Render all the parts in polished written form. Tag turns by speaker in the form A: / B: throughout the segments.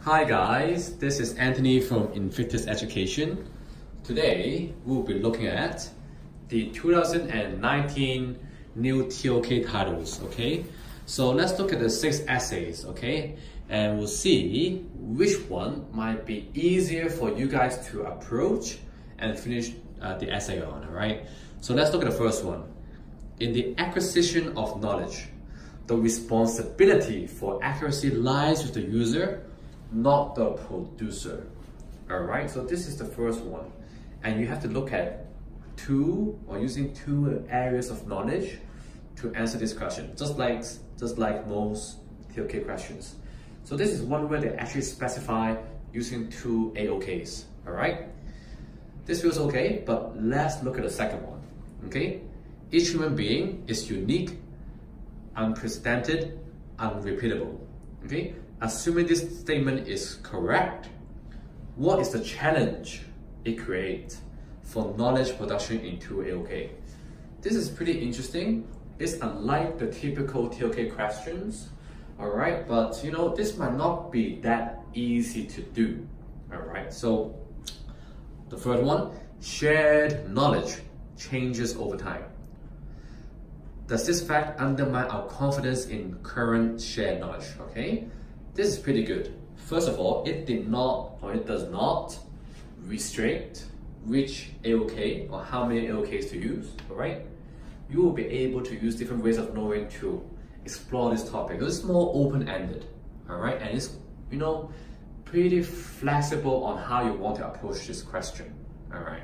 A: Hi guys, this is Anthony from Invictus Education. Today we'll be looking at the 2019 new TOK titles, okay? So let's look at the 6 essays, okay? And we'll see which one might be easier for you guys to approach and finish the essay on, alright? So let's look at the first one. In the acquisition of knowledge, the responsibility for accuracy lies with the user, not the producer. Alright, so this is the first one. And you have to look at using two areas of knowledge to answer this question, just like most TOK questions. So this is one where they actually specify using 2 AOKs. Alright? This feels okay, but let's look at the second one. Okay? Each human being is unique, unprecedented, unrepeatable. Okay? Assuming this statement is correct, what is the challenge it creates for knowledge production in 2 AOK? This is pretty interesting. It's unlike the typical TOK questions, alright? But you know, this might not be that easy to do, alright? So, the third one, shared knowledge changes over time. Does this fact undermine our confidence in current shared knowledge, okay? This is pretty good. First of all, it does not restrict which AOK or how many AOKs to use, alright? You will be able to use different ways of knowing to explore this topic. It's more open-ended, alright? And it's, you know, pretty flexible on how you want to approach this question, alright?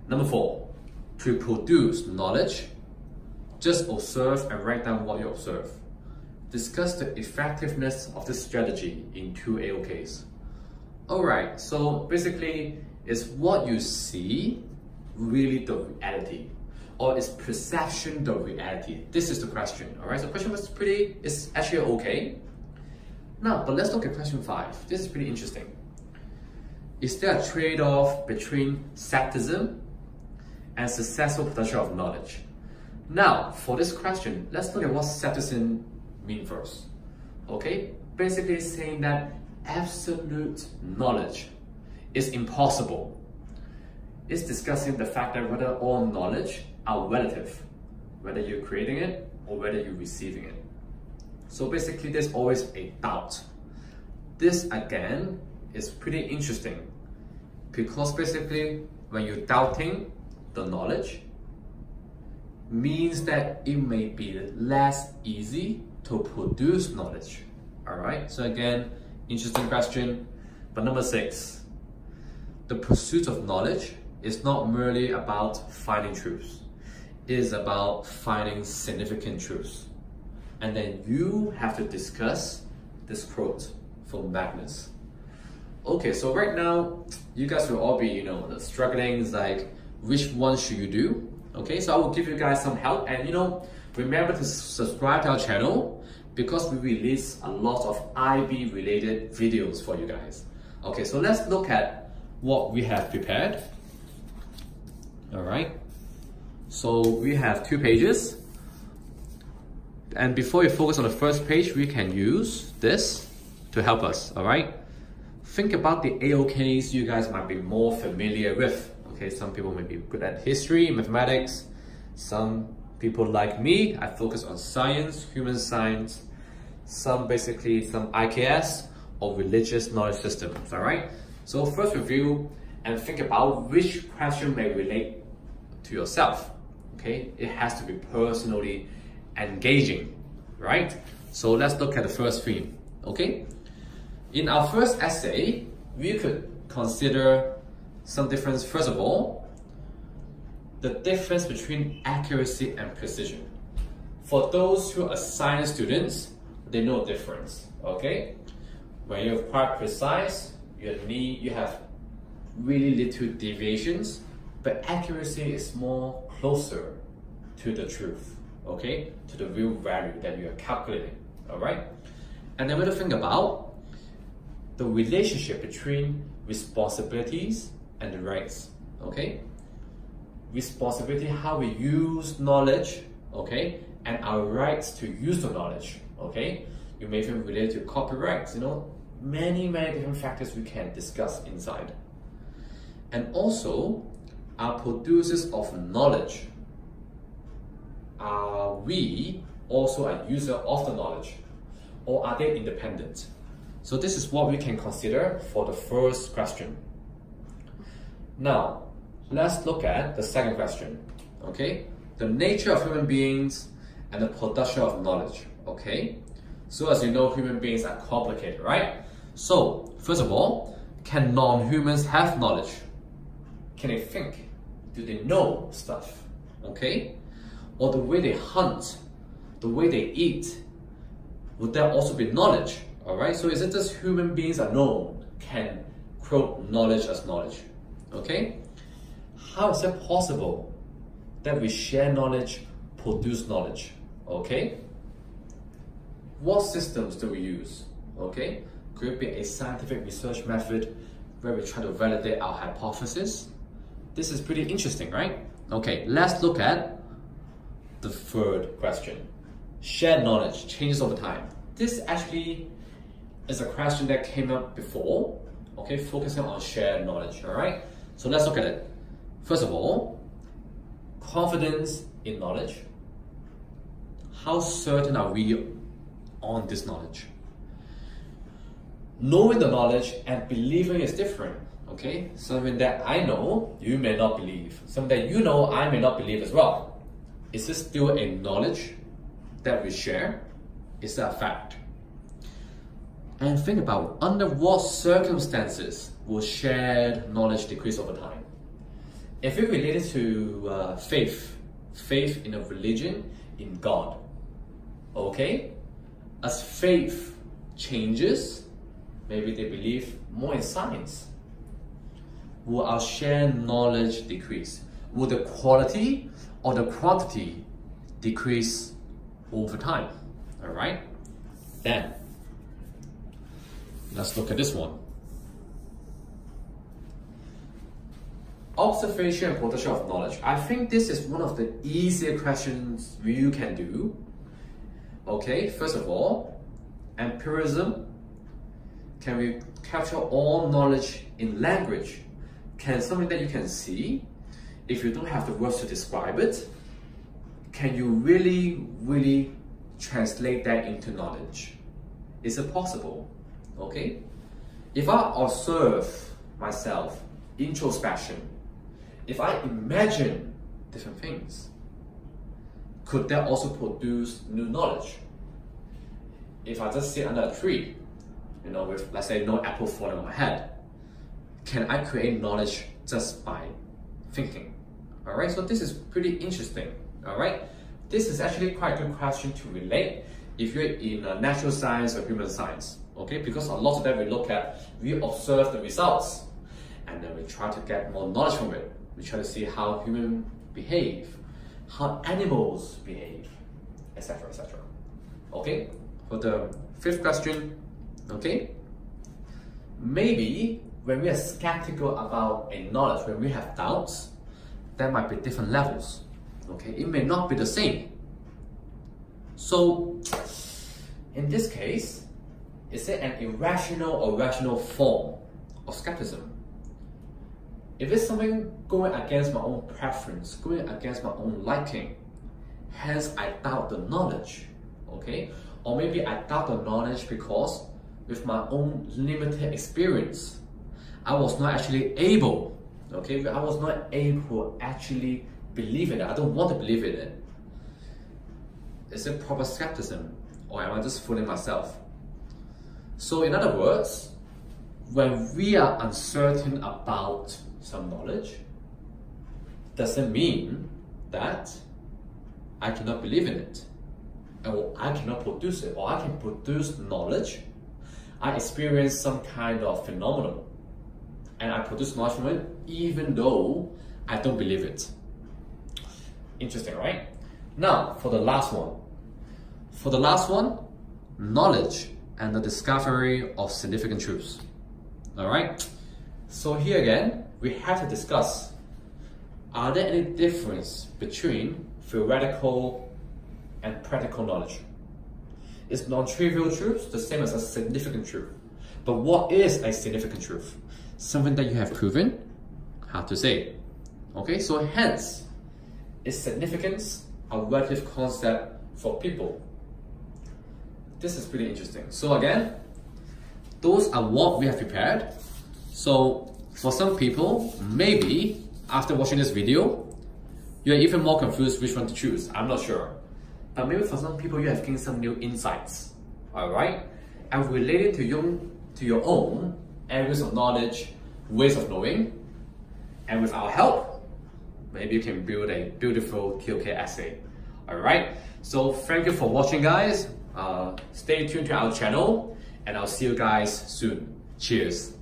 A: Number 4, to produce knowledge, just observe and write down what you observe. Discuss the effectiveness of this strategy in 2 AOKs. Alright, so basically, is what you see really the reality? Or is perception the reality? This is the question, alright? So question was it's actually okay. Now, but let's look at question 5. This is pretty interesting. Is there a trade-off between skepticism and successful production of knowledge? Now, for this question, let's look at what skepticism means first. Okay? Basically saying that absolute knowledge is impossible. It's discussing the fact that whether all knowledge are relative, whether you're creating it or whether you're receiving it. So basically, there's always a doubt. This again is pretty interesting because basically, when you're doubting the knowledge, means that it may be less easy to produce knowledge. Alright, so again, interesting question. But number 6, the pursuit of knowledge is not merely about finding truths. It is about finding significant truths. And then you have to discuss this quote from Magnus. Okay, so right now, you guys will all be, you know, struggling, like, which one should you do? Okay, so I will give you guys some help, and you know, remember to subscribe to our channel because we release a lot of IB related videos for you guys. Okay, so let's look at what we have prepared. Alright, so we have 2 pages, and before you focus on the first page, we can use this to help us. Alright, think about the AOKs you guys might be more familiar with. Okay, some people may be good at history, mathematics. Some people like me, I focus on science, human science. Some IKS or religious knowledge systems, all right? So first review and think about which question may relate to yourself, okay? It has to be personally engaging, right? So let's look at the first theme, okay? In our first essay, we could consider some difference. First of all, the difference between accuracy and precision. For those who are science students, they know the difference, okay? When you're quite precise, you have really little deviations, but accuracy is more closer to the truth, okay? To the real value that you are calculating, all right? And then we have to think about the relationship between responsibilities and the rights, okay? Responsibility, how we use knowledge, okay? And our rights to use the knowledge, okay? You may even relate to copyrights, you know? many different factors we can discuss inside. And also, are producers of knowledge. Are we also a user of the knowledge? Or are they independent? So this is what we can consider for the first question. Now, let's look at the second question. Okay, the nature of human beings and the production of knowledge. Okay, so as you know, human beings are complicated, right? So first of all, can non-humans have knowledge? Can they think? Do they know stuff? Okay, or the way they hunt, the way they eat, would that also be knowledge? All right, so is it just human beings are known, can quote knowledge as knowledge? Okay, how is it possible that we share knowledge, produce knowledge? Okay, what systems do we use? Okay, could it be a scientific research method where we try to validate our hypothesis? This is pretty interesting, right? Okay, let's look at the third question. Shared knowledge changes over time. This actually is a question that came up before, okay, focusing on shared knowledge, all right? So let's look at it. First of all, confidence in knowledge. How certain are we on this knowledge? Knowing the knowledge and believing is different, okay? Something that I know, you may not believe. Something that you know, I may not believe as well. Is this still a knowledge that we share? Is that a fact? And think about under what circumstances will shared knowledge decrease over time? If it related to faith in a religion, in God, okay? As faith changes, maybe they believe more in science. Will our shared knowledge decrease? Will the quality or the quantity decrease over time? All right? Then, let's look at this one. Observation and production of knowledge. I think this is one of the easier questions you can do. Okay, first of all, empiricism. Can we capture all knowledge in language? Can something that you can see, if you don't have the words to describe it, can you really translate that into knowledge? Is it possible? Okay? If I observe myself, introspection, if I imagine different things, could that also produce new knowledge? If I just sit under a tree, you know, with, let's say, no apple falling on my head, can I create knowledge just by thinking? All right, so this is pretty interesting. All right, this is actually quite a good question to relate if you're in natural science or human science. Okay, because a lot of that we look at, we observe the results, and then we try to get more knowledge from it. We try to see how humans behave, how animals behave, etc., etc. Okay, for the fifth question, okay, maybe when we are skeptical about a knowledge, when we have doubts, there might be different levels. Okay, it may not be the same. So, in this case, is it an irrational or rational form of skepticism? If it's something going against my own preference, going against my own liking, hence I doubt the knowledge, okay? Or maybe I doubt the knowledge because with my own limited experience, I was not actually able, okay? I was not able to actually believe in it. I don't want to believe in it. Is it proper skepticism, or am I just fooling myself? So in other words, when we are uncertain about some knowledge, doesn't mean that I cannot believe in it, or I cannot produce it, or I can produce knowledge. I experience some kind of phenomenon, and I produce knowledge from it even though I don't believe it. Interesting, right? Now, for the last one. For the last one, knowledge and the discovery of significant truths. All right? So here again, we have to discuss, are there any difference between theoretical and practical knowledge? Is non-trivial truth the same as a significant truth? But what is a significant truth? Something that you have proven? Hard to say. Okay, so hence, is significance a relative concept for people? This is pretty interesting. So again, those are what we have prepared. So for some people, maybe after watching this video, you're even more confused which one to choose. I'm not sure. But maybe for some people, you have gained some new insights. Alright? And related to your own areas of knowledge, ways of knowing. And with our help, maybe you can build a beautiful TOK essay. Alright? So thank you for watching, guys. Stay tuned to our channel, and I'll see you guys soon. Cheers.